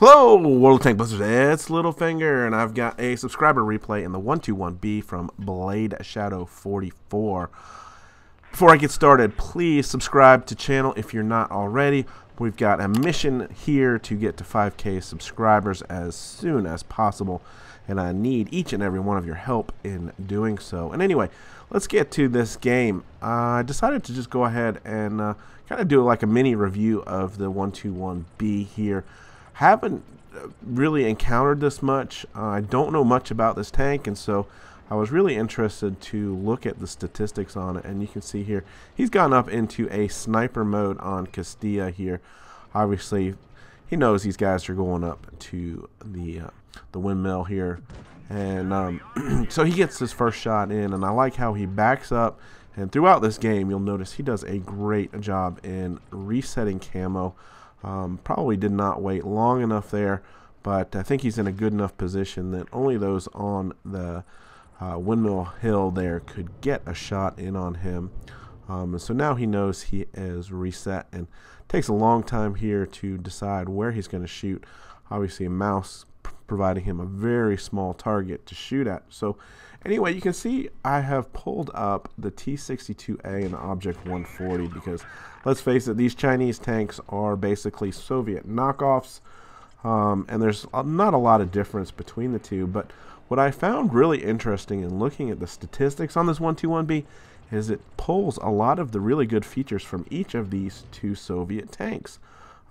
Hello, World of Tank Blizzards, it's Littlefinger, and I've got a subscriber replay in the 121B from Blade Shadow 44. Before I get started, please subscribe to the channel if you're not already. We've got a mission here to get to 5K subscribers as soon as possible, and I need each and every one of your help in doing so. And anyway, let's get to this game. I decided to just go ahead and kind of do like a mini review of the 121B here. Haven't really encountered this much. I don't know much about this tank, and so I was really interested to look at the statistics on it. And you can see here he's gone up into a sniper mode on Castilla here. Obviously he knows these guys are going up to the windmill here, and so he gets his first shot in, and I like how he backs up. And throughout this game you'll notice he does a great job in resetting camo. Probably did not wait long enough there, but I think he's in a good enough position that only those on the windmill hill there could get a shot in on him. And so now he knows he is reset, and takes a long time here to decide where he's going to shoot. Obviously a mouse providing him a very small target to shoot at. So anyway, you can see I have pulled up the T-62A and Object 140 because, let's face it, these Chinese tanks are basically Soviet knockoffs, and there's not a lot of difference between the two. But what I found really interesting in looking at the statistics on this 121B is it pulls a lot of the really good features from each of these two Soviet tanks.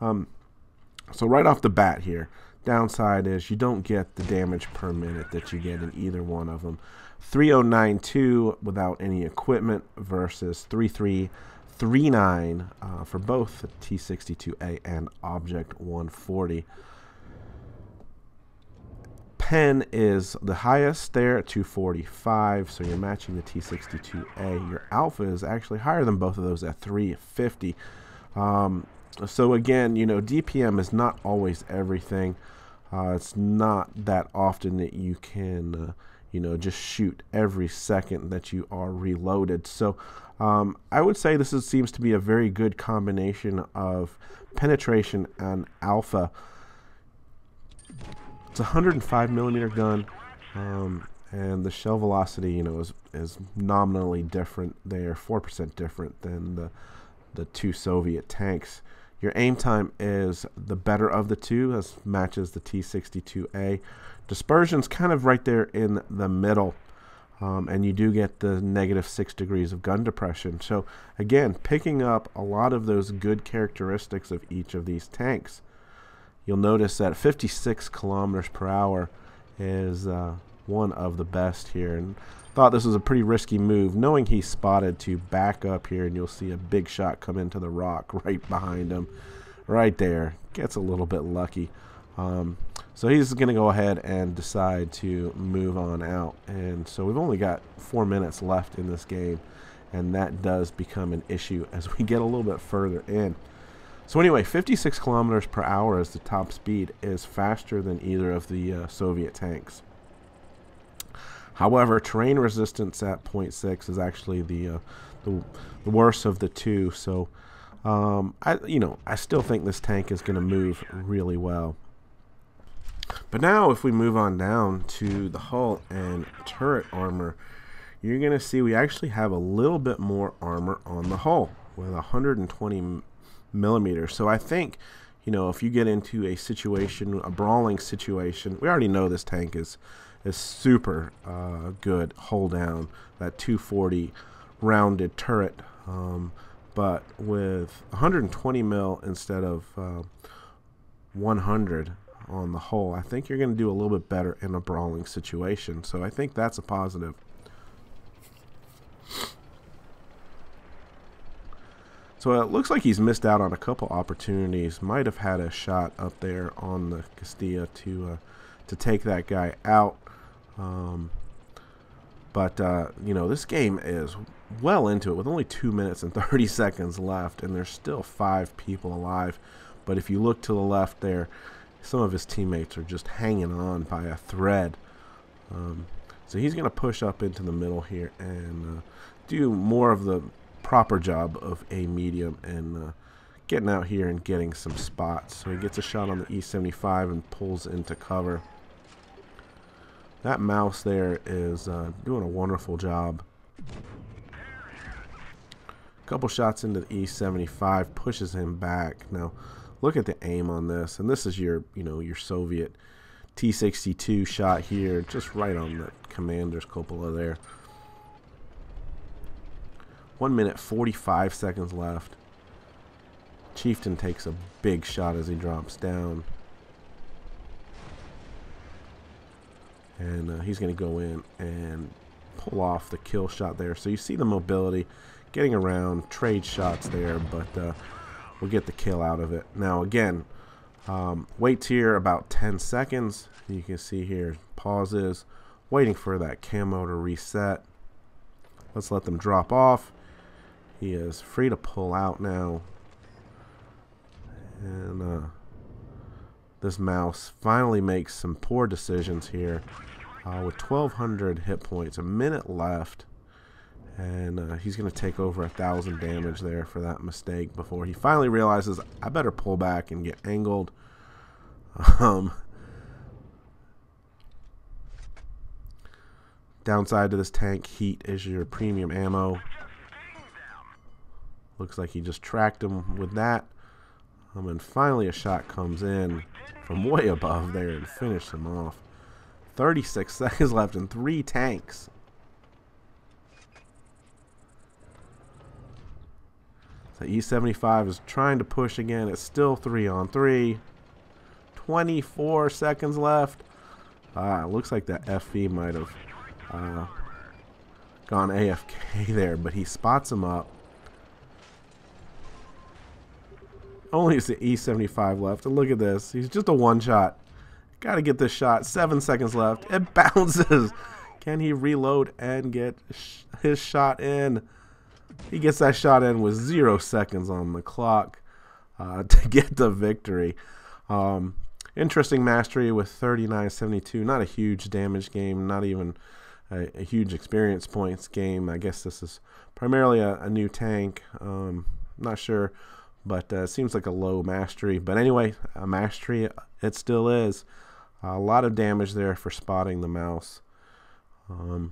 So right off the bat here, downside is you don't get the damage per minute that you get in either one of them. 3092 without any equipment versus 3339 for both the T-62A and Object 140. Pen is the highest there at 245, so you're matching the T-62A. Your alpha is actually higher than both of those at 350. So again, you know, DPM is not always everything. It's not that often that you can, you know, just shoot every second that you are reloaded. So I would say this seems to be a very good combination of penetration and alpha. It's a 105mm gun, and the shell velocity, you know, is nominally different. They are 4% different than the two Soviet tanks. Your aim time is the better of the two, as matches the T-62A. Dispersion's kind of right there in the middle, and you do get the -6 degrees of gun depression. So again, picking up a lot of those good characteristics of each of these tanks. You'll notice that 56 kilometers per hour is one of the best here, and thought this was a pretty risky move, knowing he's spotted, to back up here, and you'll see a big shot come into the rock right behind him. Right there. Gets a little bit lucky. So he's going to go ahead and decide to move on out. And so we've only got 4 minutes left in this game, and that does become an issue as we get a little bit further in. So anyway, 56 kilometers per hour as the top speed is faster than either of the Soviet tanks. However, terrain resistance at 0.6 is actually the worst of the two. So I still think this tank is going to move really well. But now if we move on down to the hull and turret armor, you're going to see we actually have a little bit more armor on the hull with 120mm. So I think, you know, if you get into a situation, a brawling situation, we already know this tank is super good hull down, that 240 rounded turret, but with 120mm instead of 100 on the hull, I think you're going to do a little bit better in a brawling situation. So I think that's a positive. So it looks like he's missed out on a couple opportunities. Might have had a shot up there on the Castilla to take that guy out. You know, this game is well into it with only 2 minutes and 30 seconds left, and there's still 5 people alive. But if you look to the left there, some of his teammates are just hanging on by a thread. So he's going to push up into the middle here and do more of the proper job of a medium and getting out here and getting some spots. So he gets a shot on the E75 and pulls into cover. That mouse there is doing a wonderful job. A couple shots into the E75 pushes him back. Now look at the aim on this, and this is your your Soviet T-62 shot here, just right on the commander's cupola there. 1 minute 45 seconds left. Chieftain takes a big shot as he drops down. And he's going to go in and pull off the kill shot there. So you see the mobility, getting around, trade shots there, but we'll get the kill out of it. Now again, waits here about 10 seconds. You can see here, pauses, waiting for that camo to reset. Let's let them drop off. He is free to pull out now. And this mouse finally makes some poor decisions here with 1,200 hit points, a minute left, and he's going to take over 1,000 damage there for that mistake before he finally realizes, I better pull back and get angled. Downside to this tank, heat is your premium ammo. Looks like he just tracked him with that. And finally a shot comes in from way above there and finished him off. 36 seconds left and 3 tanks. So E75 is trying to push again. It's still 3-on-3. 24 seconds left. Looks like that FV might have gone AFK there, but he spots him up. Only is the E75 left, and look at this. He's just a one-shot. Got to get this shot. 7 seconds left. It bounces. Can he reload and get his shot in? He gets that shot in with 0 seconds on the clock to get the victory. Interesting mastery with 39.72. Not a huge damage game. Not even a huge experience points game. I guess this is primarily a new tank. Not sure. But it seems like a low mastery. But anyway, a mastery it still is. A lot of damage there for spotting the mouse. So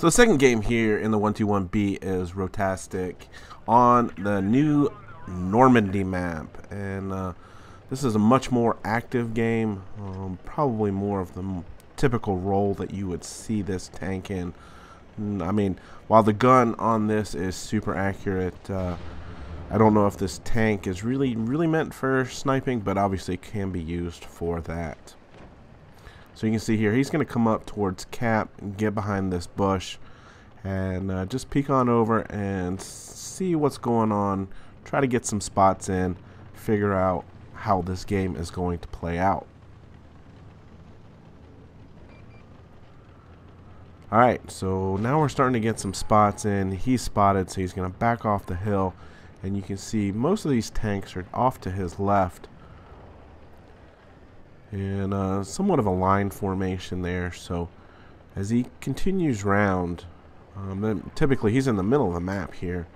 the second game here in the 121B is Rotastic on the new Normandy map. And this is a much more active game. Probably more of the typical role that you would see this tank in. I mean, while the gun on this is super accurate, I don't know if this tank is really meant for sniping, but obviously can be used for that. So you can see here, he's going to come up towards Cap and get behind this bush and just peek on over and see what's going on, try to get some spots in, figure out how this game is going to play out. Alright, so now we're starting to get some spots in. He's spotted, so he's going to back off the hill. And you can see most of these tanks are off to his left. And somewhat of a line formation there. So as he continues round, then typically he's in the middle of the map here.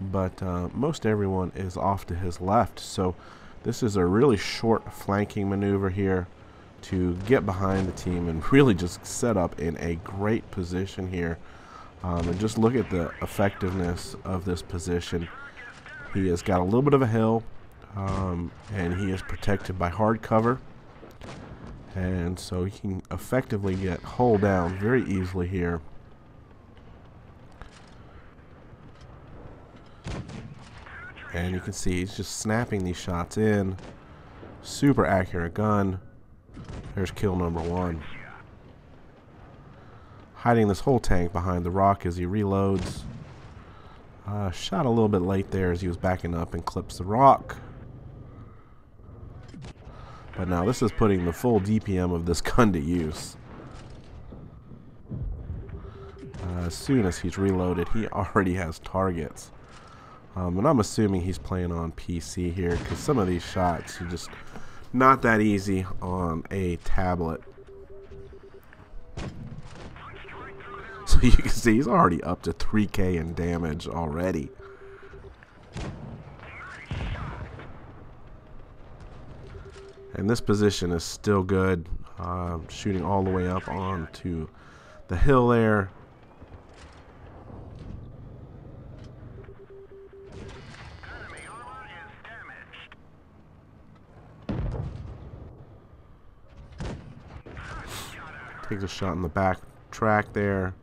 But most everyone is off to his left. So this is a really short flanking maneuver here to get behind the team and really just set up in a great position here. And just look at the effectiveness of this position. He has got a little bit of a hill, and he is protected by hard cover, and so he can effectively get hull down very easily here. And you can see he's just snapping these shots in. Super accurate gun. There's kill number 1. Hiding this whole tank behind the rock as he reloads. Shot a little bit late there as he was backing up and clips the rock. But now this is putting the full DPM of this gun to use. As soon as he's reloaded, he already has targets. And I'm assuming he's playing on PC here because some of these shots are just not that easy on a tablet. So you can see he's already up to 3K in damage already. And this position is still good. Shooting all the way up onto the hill there. Takes a shot in the back track there.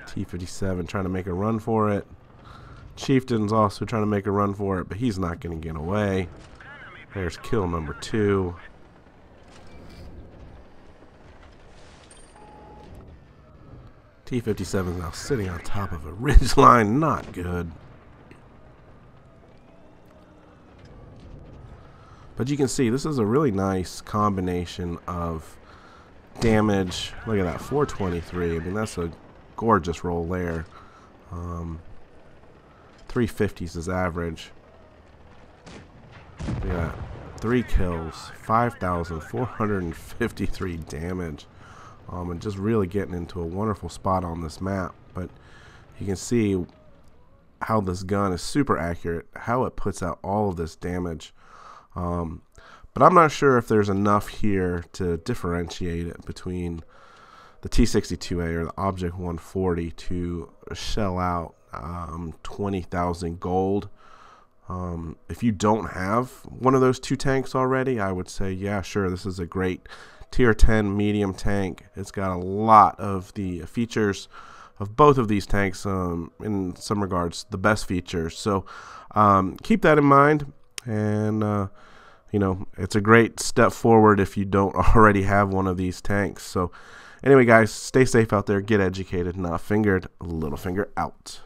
T-57 trying to make a run for it. Chieftain's also trying to make a run for it, but he's not going to get away. There's kill number 2. T-57 is now sitting on top of a ridge line. Not good. But you can see this is a really nice combination of damage. Look at that, 423. I mean, that's a gorgeous roll there. 350s is average. Look at that. 3 kills, 5,453 damage. And just really getting into a wonderful spot on this map. But you can see how this gun is super accurate, how it puts out all of this damage. But I'm not sure if there's enough here to differentiate it between the T62A or the Object 140 to shell out 20,000 gold. If you don't have one of those 2 tanks already, I would say, yeah, sure, this is a great tier 10 medium tank. It's got a lot of the features of both of these tanks, in some regards, the best features. So keep that in mind. And you know, it's a great step forward if you don't already have one of these tanks. So anyway, guys, stay safe out there, get educated, not fingered. Littlefinger out.